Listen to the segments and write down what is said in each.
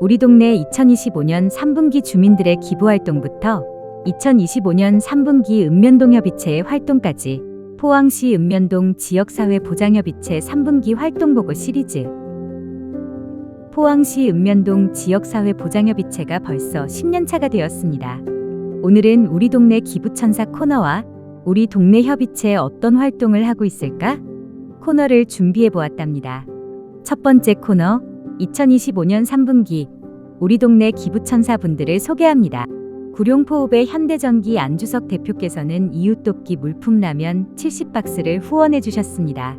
우리 동네 2025년 3분기 주민들의 기부활동부터 2025년 3분기 읍면동협의체의 활동까지 포항시 읍면동 지역사회보장협의체 3분기 활동보고 시리즈. 포항시 읍면동 지역사회보장협의체가 벌써 10년차가 되었습니다. 오늘은 우리 동네 기부천사 코너와 우리 동네 협의체에 어떤 활동을 하고 있을까? 코너를 준비해 보았답니다. 첫 번째 코너, 2025년 3분기 우리 동네 기부천사 분들을 소개합니다. 구룡포읍의 현대전기 안주석 대표께서는 이웃돕기 물품라면 70박스를 후원해 주셨습니다.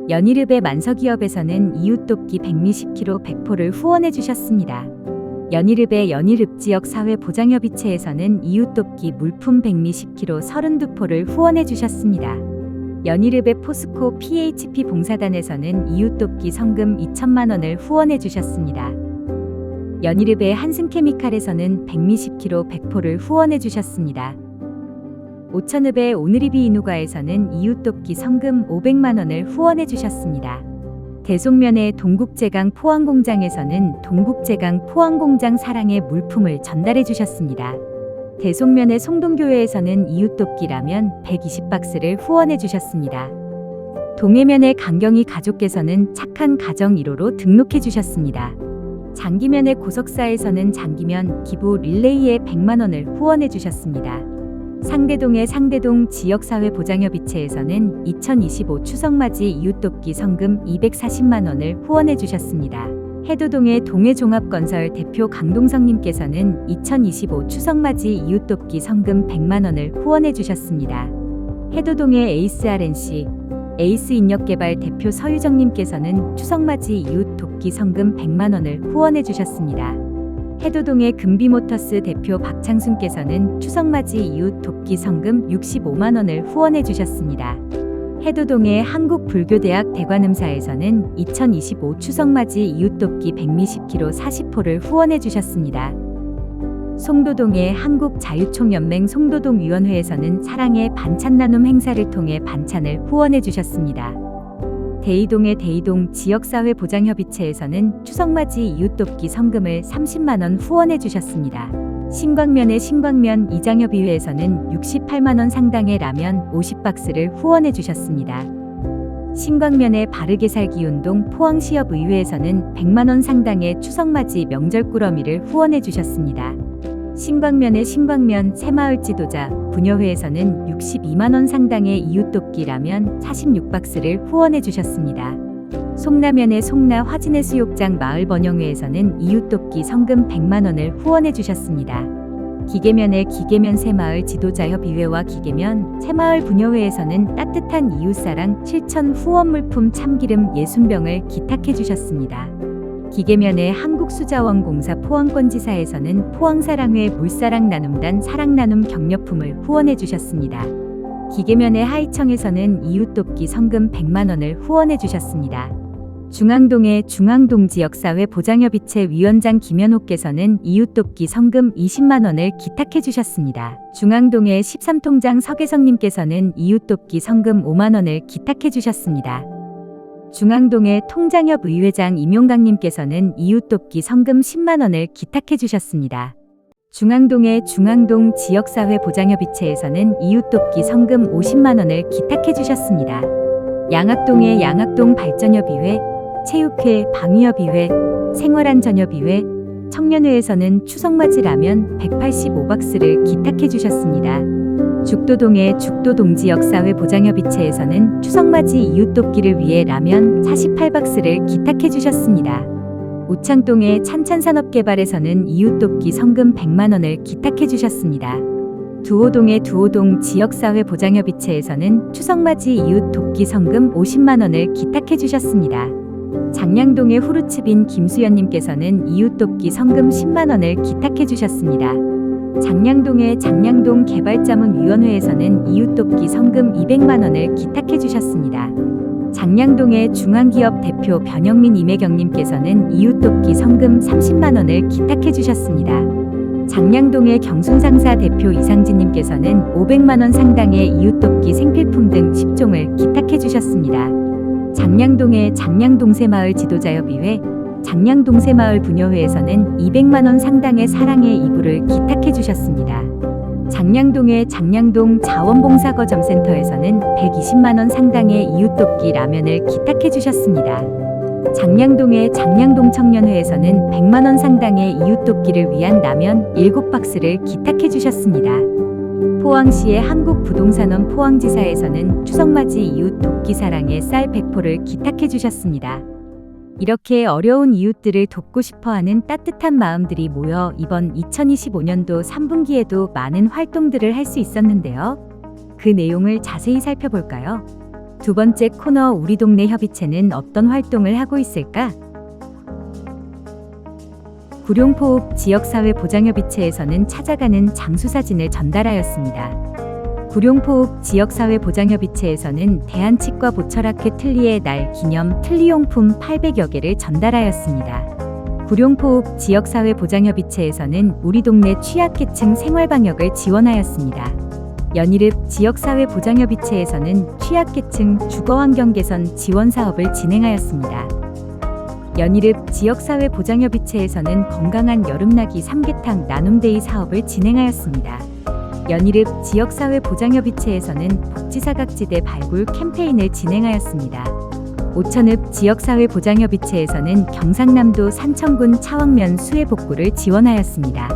연일읍의 만석기업에서는 이웃돕기 백미 10kg 100포를 후원해 주셨습니다. 연일읍의 연일읍지역사회보장협의체에서는 이웃돕기 물품 백미 10kg 32포를 후원해 주셨습니다. 연일읍의 포스코 PHP 봉사단에서는 이웃돕기 성금 2천만 원을 후원해 주셨습니다. 연일읍의 한승케미칼에서는 백미 10kg 100포를 후원해 주셨습니다. 오천읍의 오늘이비 인후가에서는 이웃돕기 성금 500만 원을 후원해 주셨습니다. 대송면의 동국제강 포항공장에서는 동국제강 포항공장 사랑의 물품을 전달해 주셨습니다. 대송면의 송동교회에서는 이웃돕기 라면 120박스를 후원해 주셨습니다. 동해면의 강경희 가족께서는 착한 가정 1호로 등록해 주셨습니다. 장기면의 고석사에서는 장기면 기부 릴레이에 100만 원을 후원해 주셨습니다. 상대동의 상대동 지역사회보장협의체에서는 2025 추석맞이 이웃돕기 성금 240만 원을 후원해 주셨습니다. 해도동의 동해종합건설 대표 강동성님께서는 2025 추석맞이 이웃돕기 성금 100만 원을 후원해 주셨습니다. 해도동의 에이스RNC 에이스인력개발 대표 서유정님께서는 추석맞이 이웃돕기 성금 100만 원을 후원해 주셨습니다. 해도동의 금비모터스 대표 박창순께서는 추석맞이 이웃돕기 성금 65만 원을 후원해 주셨습니다. 해도동의 한국불교대학 대관음사에서는 2025 추석맞이 이웃돕기 백미 10kg 40포를 후원해 주셨습니다. 송도동의 한국자유총연맹 송도동위원회에서는 사랑의 반찬 나눔 행사를 통해 반찬을 후원해 주셨습니다. 대이동의 대이동 지역사회보장협의체에서는 추석맞이 이웃돕기 성금을 30만 원 후원해 주셨습니다. 신광면의 신광면 이장협의회에서는 68만 원 상당의 라면 50박스를 후원해 주셨습니다. 신광면의 바르게 살기 운동 포항시협의회에서는 100만 원 상당의 추석맞이 명절 꾸러미를 후원해 주셨습니다. 신광면의 신광면 새마을 지도자 분여회에서는 62만 원 상당의 이웃돕기 라면 46박스를 후원해 주셨습니다. 송라면의 송라 화진해 수욕장 마을번영회에서는 이웃돕기 성금 100만 원을 후원해 주셨습니다. 기계면의 기계면 새마을 지도자협의회와 기계면 새마을 분여회에서는 따뜻한 이웃사랑 실천 후원 물품 참기름 60병을 기탁해 주셨습니다. 기계면의 한국수자원공사 포항권지사에서는 포항사랑회 물사랑 나눔단 사랑나눔 격려품을 후원해 주셨습니다. 기계면의 하이청에서는 이웃돕기 성금 100만 원을 후원해 주셨습니다. 중앙동의 중앙동지역사회보장협의체 위원장 김현옥께서는 이웃돕기 성금 20만 원을 기탁해 주셨습니다. 중앙동의 13통장 서계성님께서는 이웃돕기 성금 5만 원을 기탁해 주셨습니다. 중앙동의 통장협 의회장 임용강님께서는 이웃돕기 성금 10만 원을 기탁해 주셨습니다. 중앙동의 중앙동 지역사회보장협의체에서는 이웃돕기 성금 50만 원을 기탁해 주셨습니다. 양학동의 양학동 발전협의회, 체육회, 방위협의회, 생활안전협의회, 청년회에서는 추석맞이 라면 185박스를 기탁해 주셨습니다. 죽도동의 죽도동지역사회보장협의체에서는 추석맞이 이웃돕기를 위해 라면 48박스를 기탁해 주셨습니다. 우창동의 찬찬산업개발에서는 이웃돕기 성금 100만 원을 기탁해 주셨습니다. 두호동의 두호동 지역사회보장협의체에서는 추석맞이 이웃돕기 성금 50만 원을 기탁해 주셨습니다. 장량동의 후르츠빈 김수연님께서는 이웃돕기 성금 10만 원을 기탁해 주셨습니다. 장량동의 장량동 개발자문위원회에서는 이웃돕기 성금 200만 원을 기탁해 주셨습니다. 장량동의 중앙기업 대표 변영민 임혜경님께서는 이웃돕기 성금 30만 원을 기탁해 주셨습니다. 장량동의 경순상사 대표 이상진님께서는 500만 원 상당의 이웃돕기 생필품 등 10종을 기탁해 주셨습니다. 장량동의 장량동새마을 지도자협의회, 장량 동세마을 부녀회에서는 200만 원 상당의 사랑의 이불을 기탁해 주셨습니다. 장량동의 장량동 자원봉사거점센터에서는 120만 원 상당의 이웃돕기 라면을 기탁해 주셨습니다. 장량동의 장량동 청년회에서는 100만 원 상당의 이웃돕기를 위한 라면 7박스를 기탁해 주셨습니다. 포항시의 한국부동산원 포항지사에서는 추석맞이 이웃돕기 사랑의 쌀 100포를 기탁해 주셨습니다. 이렇게 어려운 이웃들을 돕고 싶어하는 따뜻한 마음들이 모여 이번 2025년도 3분기에도 많은 활동들을 할 수 있었는데요. 그 내용을 자세히 살펴볼까요? 두 번째 코너 우리 동네 협의체는 어떤 활동을 하고 있을까? 구룡포읍 지역사회 보장협의체에서는 찾아가는 장수사진을 전달하였습니다. 구룡포읍 지역사회 보장협의체에서는 대한치과 보철학회 틀니의 날 기념 틀니용품 800여 개를 전달하였습니다. 구룡포읍 지역사회 보장협의체에서는 우리 동네 취약계층 생활방역을 지원하였습니다. 연일읍 지역사회 보장협의체에서는 취약계층 주거환경 개선 지원 사업을 진행하였습니다. 연일읍 지역사회 보장협의체에서는 건강한 여름나기 삼계탕 나눔데이 사업을 진행하였습니다. 연일읍 지역사회 보장협의체에서는 복지사각지대 발굴 캠페인을 진행하였습니다. 오천읍 지역사회 보장협의체에서는 경상남도 산청군 차왕면 수해복구를 지원하였습니다.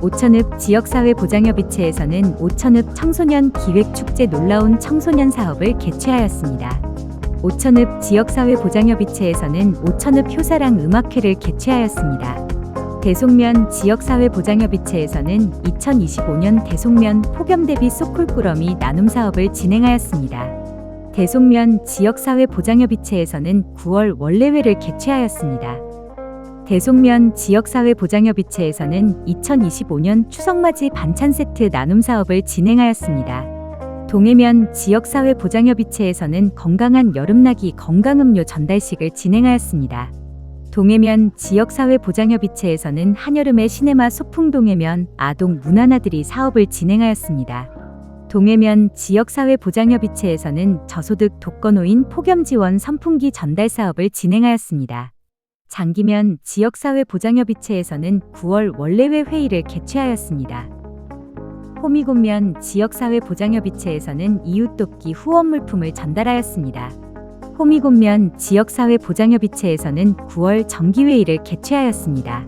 오천읍 지역사회 보장협의체에서는 오천읍 청소년 기획축제 놀라운 청소년 사업을 개최하였습니다. 오천읍 지역사회 보장협의체에서는 오천읍 효사랑 음악회를 개최하였습니다. 대송면 지역사회 보장협의체에서는 2025년 대송면 폭염 대비 소쿨꾸러미 나눔 사업을 진행하였습니다. 대송면 지역사회 보장협의체에서는 9월 원래회를 개최하였습니다. 대송면 지역사회 보장협의체에서는 2025년 추석맞이 반찬 세트 나눔 사업을 진행하였습니다. 동해면 지역사회 보장협의체에서는 건강한 여름나기 건강음료 전달식을 진행하였습니다. 동해면 지역사회 보장협의체에서는 한여름의 시네마 소풍 동해면 아동 문화나들이 사업을 진행하였습니다. 동해면 지역사회 보장협의체에서는 저소득 독거노인 폭염 지원 선풍기 전달 사업을 진행하였습니다. 장기면 지역사회 보장협의체에서는 9월 원래회 회의를 개최하였습니다. 호미곶면 지역사회 보장협의체에서는 이웃돕기 후원 물품을 전달하였습니다. 호미곶면 지역사회 보장협의체에서는 9월 정기회의를 개최하였습니다.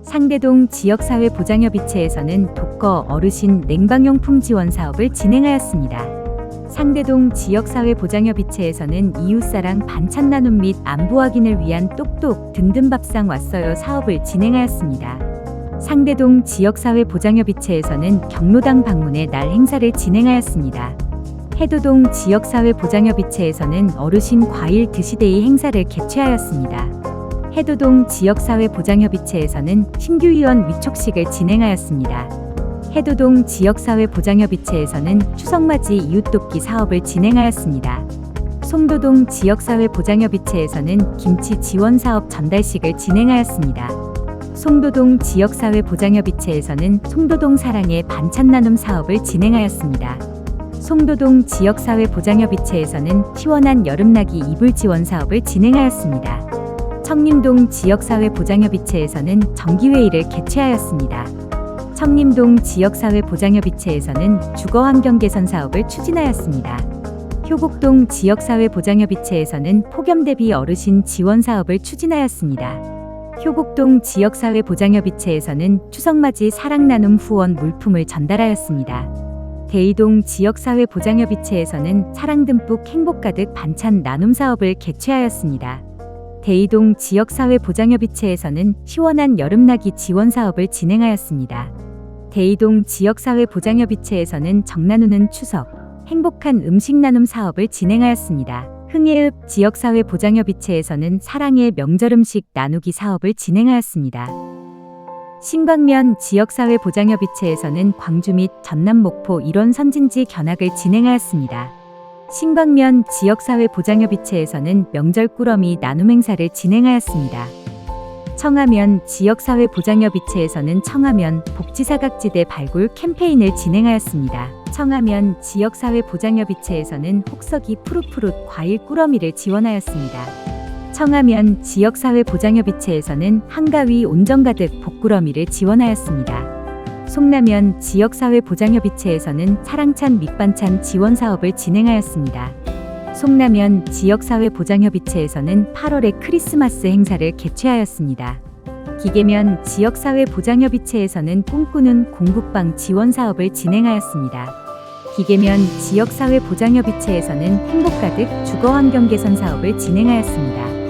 상대동 지역사회 보장협의체에서는 독거 어르신 냉방용품 지원 사업을 진행하였습니다. 상대동 지역사회 보장협의체에서는 이웃사랑 반찬 나눔 및 안부 확인을 위한 똑똑 든든 밥상 왔어요 사업을 진행하였습니다. 상대동 지역사회 보장협의체에서는 경로당 방문의 날 행사를 진행하였습니다. 해도동 지역사회 보장협의체에서는 어르신 과일 드시데이 행사를 개최하였습니다. 해도동 지역사회 보장협의체에서는 신규위원 위촉식을 진행하였습니다. 해도동 지역사회 보장협의체에서는 추석맞이 이웃돕기 사업을 진행하였습니다. 송도동 지역사회 보장협의체에서는 김치 지원 사업 전달식을 진행하였습니다. 송도동 지역사회 보장협의체에서는 송도동 사랑의 반찬 나눔 사업을 진행하였습니다. 송도동 지역사회 보장협의체에서는 시원한 여름나기 이불 지원 사업을 진행하였습니다. 청림동 지역사회 보장협의체에서는 정기회의를 개최하였습니다. 청림동 지역사회 보장협의체에서는 주거환경 개선 사업을 추진하였습니다. 효곡동 지역사회 보장협의체에서는 폭염 대비 어르신 지원 사업을 추진하였습니다. 효곡동 지역사회 보장협의체에서는 추석맞이 사랑나눔 후원 물품을 전달하였습니다. 대이동 지역사회 보장협의체에서는 사랑 듬뿍 행복 가득 반찬 나눔 사업을 개최하였습니다. 대이동 지역사회 보장협의체에서는 시원한 여름나기 지원 사업을 진행하였습니다. 대이동 지역사회 보장협의체에서는 정나누는 추석, 행복한 음식 나눔 사업을 진행하였습니다. 흥해읍 지역사회 보장협의체에서는 사랑의 명절 음식 나누기 사업을 진행하였습니다. 신광면 지역사회 보장협의체에서는 광주 및 전남 목포 일원 선진지 견학을 진행하였습니다. 신광면 지역사회 보장협의체에서는 명절 꾸러미 나눔 행사를 진행하였습니다. 청하면 지역사회 보장협의체에서는 청하면 복지사각지대 발굴 캠페인을 진행하였습니다. 청하면 지역사회 보장협의체에서는 혹서기 푸릇푸릇 과일 꾸러미를 지원하였습니다. 청하면 지역사회보장협의체에서는 한가위 온전가득 복구러미를 지원하였습니다. 송라면 지역사회보장협의체에서는 사랑찬 밑반찬 지원 사업을 진행하였습니다. 송라면 지역사회보장협의체에서는 8월에 크리스마스 행사를 개최하였습니다. 기계면 지역사회보장협의체에서는 꿈꾸는 공국방 지원 사업을 진행하였습니다. 기계면 지역사회보장협의체에서는 행복가득 주거환경 개선 사업을 진행하였습니다.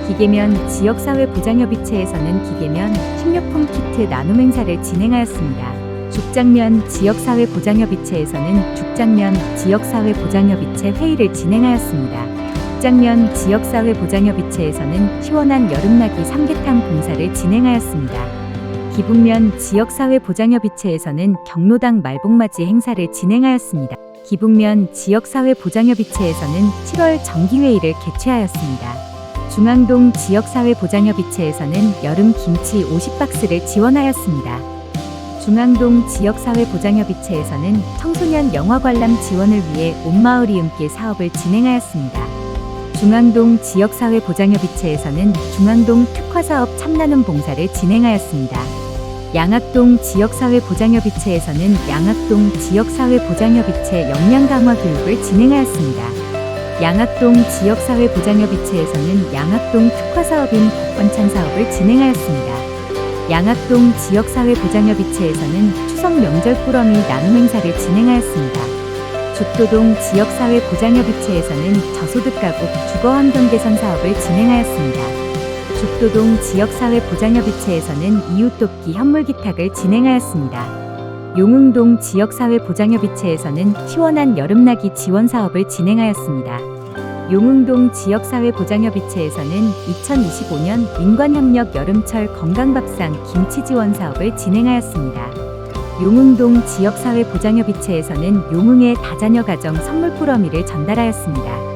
기계면 지역사회보장협의체에서는 기계면 식료품 키트 나눔 행사를 진행하였습니다. 죽장면 지역사회보장협의체에서는 죽장면 지역사회보장협의체 회의를 진행하였습니다. 죽장면 지역사회보장협의체에서는 시원한 여름나기 삼계탕 봉사를 진행하였습니다. 기북면 지역사회보장협의체에서는 경로당 말복맞이 행사를 진행하였습니다. 기북면 지역사회보장협의체에서는 7월 정기회의를 개최하였습니다. 중앙동 지역사회보장협의체에서는 여름 김치 50박스를 지원하였습니다. 중앙동 지역사회보장협의체에서는 청소년 영화관람 지원을 위해 온마을 이음길 사업을 진행하였습니다. 중앙동 지역사회보장협의체에서는 중앙동 특화사업 참나눔 봉사를 진행하였습니다. 양학동 지역사회보장협의체에서는 양학동 지역사회보장협의체 역량강화 교육을 진행하였습니다. 양학동 지역사회보장협의체에서는 양학동 특화사업인 복권찬 사업을 진행하였습니다. 양학동 지역사회보장협의체에서는 추석 명절 꾸러미 나눔 행사를 진행하였습니다. 죽도동 지역사회보장협의체에서는 저소득 가구 주거환경 개선 사업을 진행하였습니다. 죽도동 지역사회보장협의체에서는 이웃돕기 현물기탁을 진행하였습니다. 용흥동 지역사회보장협의체에서는 시원한 여름나기 지원 사업을 진행하였습니다. 용흥동 지역사회보장협의체에서는 2025년 민관협력 여름철 건강밥상 김치 지원 사업을 진행하였습니다. 용흥동 지역사회보장협의체에서는 용흥의 다자녀 가정 선물 꾸러미를 전달하였습니다.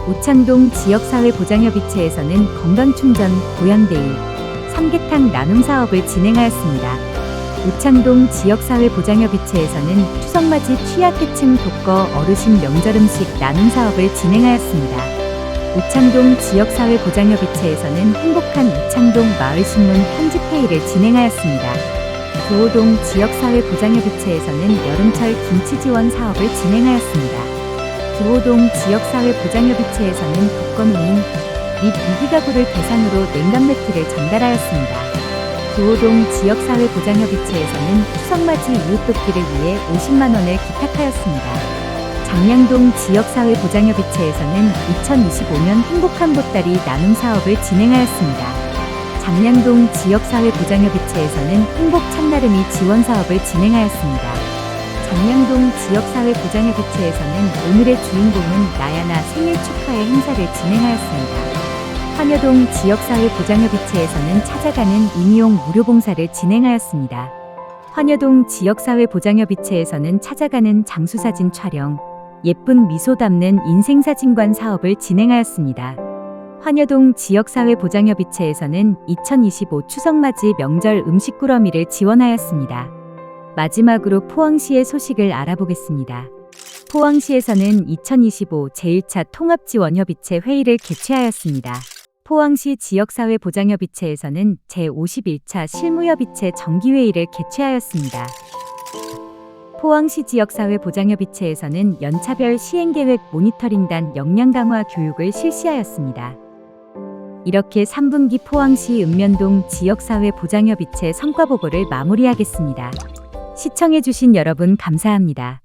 우창동 지역사회보장협의체에서는 건강충전 보양데이 삼계탕 나눔 사업을 진행하였습니다. 우창동 지역사회보장협의체에서는 추석맞이 취약계층 독거 어르신 명절음식 나눔 사업을 진행하였습니다. 우창동 지역사회보장협의체에서는 행복한 우창동 마을신문 편집회의를 진행하였습니다. 구호동 지역사회보장협의체에서는 여름철 김치 지원 사업을 진행하였습니다. 구호동 지역사회보장협의체에서는 독거노인 및 무기가구를 대상으로 냉감 매트를 전달하였습니다. 구호동 지역사회보장협의체에서는 추석맞이 이웃돕기를 위해 50만 원을 기탁하였습니다. 장량동 지역사회보장협의체에서는 2025년 행복한 보따리 나눔 사업을 진행하였습니다. 장량동 지역사회보장협의체에서는 행복 참나름이 지원 사업을 진행하였습니다. 장량동 지역사회보장협의체에서는 오늘의 주인공은 나야나 생일 축하의 행사를 진행하였습니다. 환여동 지역사회보장협의체에서는 찾아가는 임의용 무료봉사를 진행하였습니다. 환여동 지역사회보장협의체에서는 찾아가는 장수사진 촬영, 예쁜 미소 담는 인생사진관 사업을 진행하였습니다. 환여동 지역사회보장협의체에서는 2025 추석맞이 명절 음식 꾸러미를 지원하였습니다. 마지막으로 포항시의 소식을 알아보겠습니다. 포항시에서는 2025 제1차 통합지원협의체 회의를 개최하였습니다. 포항시 지역사회보장협의체에서는 제51차 실무협의체 정기회의를 개최하였습니다. 포항시 지역사회보장협의체에서는 연차별 시행계획 모니터링단 역량강화 교육을 실시하였습니다. 이렇게 3분기 포항시 읍면동 지역사회보장협의체 성과보고를 마무리하겠습니다. 시청해주신 여러분 감사합니다.